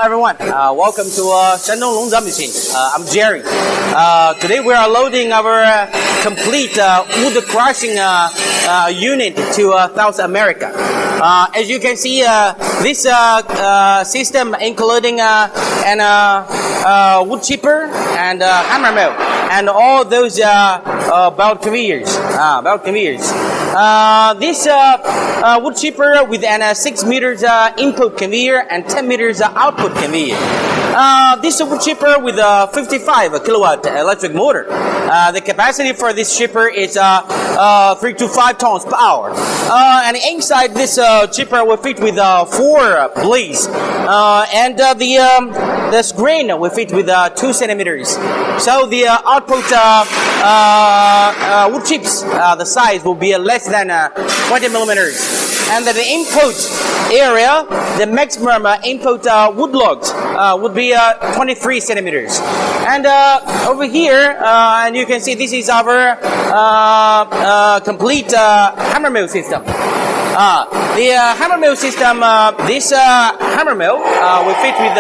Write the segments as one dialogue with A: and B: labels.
A: everyone. Welcome to Shandong Longzhe machine. I'm Jerry. Today we are loading our complete wood crushing unit to South America. As you can see, this system including an wood chipper and hammer mill and all those belt conveyors. This wood chipper with an 6 meters input conveyor and 10 meters output conveyor. This wood chipper with a 55 kilowatt electric motor. The capacity for this chipper is 3 to 5 tons per hour. And inside this chipper will fit with 4 blades. And the screen will fit with 2 centimeters. So the output wood chips, the size will be less than 20 millimeters. And the input area, the maximum input wood logs would be 23 centimeters. And over here, and you can see this is our complete hammer mill system. The hammer mill system, this hammer mill will fit with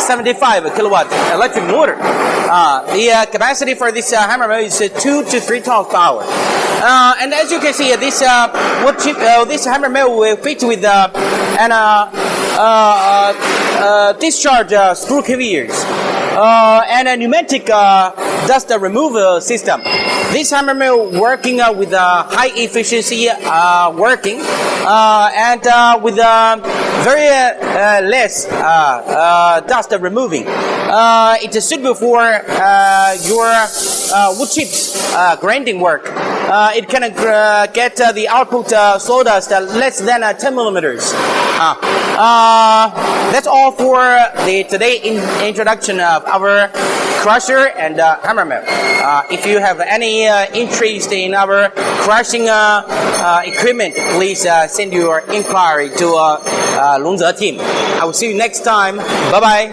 A: 75 kilowatt electric motor. The capacity for this hammer mill is 2 to 3 tons per hour. And as you can see, this wood chip, this hammer mill will fit with an discharge screw conveyors and a pneumatic dust removal system. This hammer mill working with high efficiency working and with very less dust removing. It is suitable for your wood chips grinding work. It can get the output sawdust less than 10 millimeters. That's all for the today introduction of our crusher and hammer mill. If you have any interest in our crushing equipment, please send your inquiry to Longzhe team. I will see you next time. Bye bye.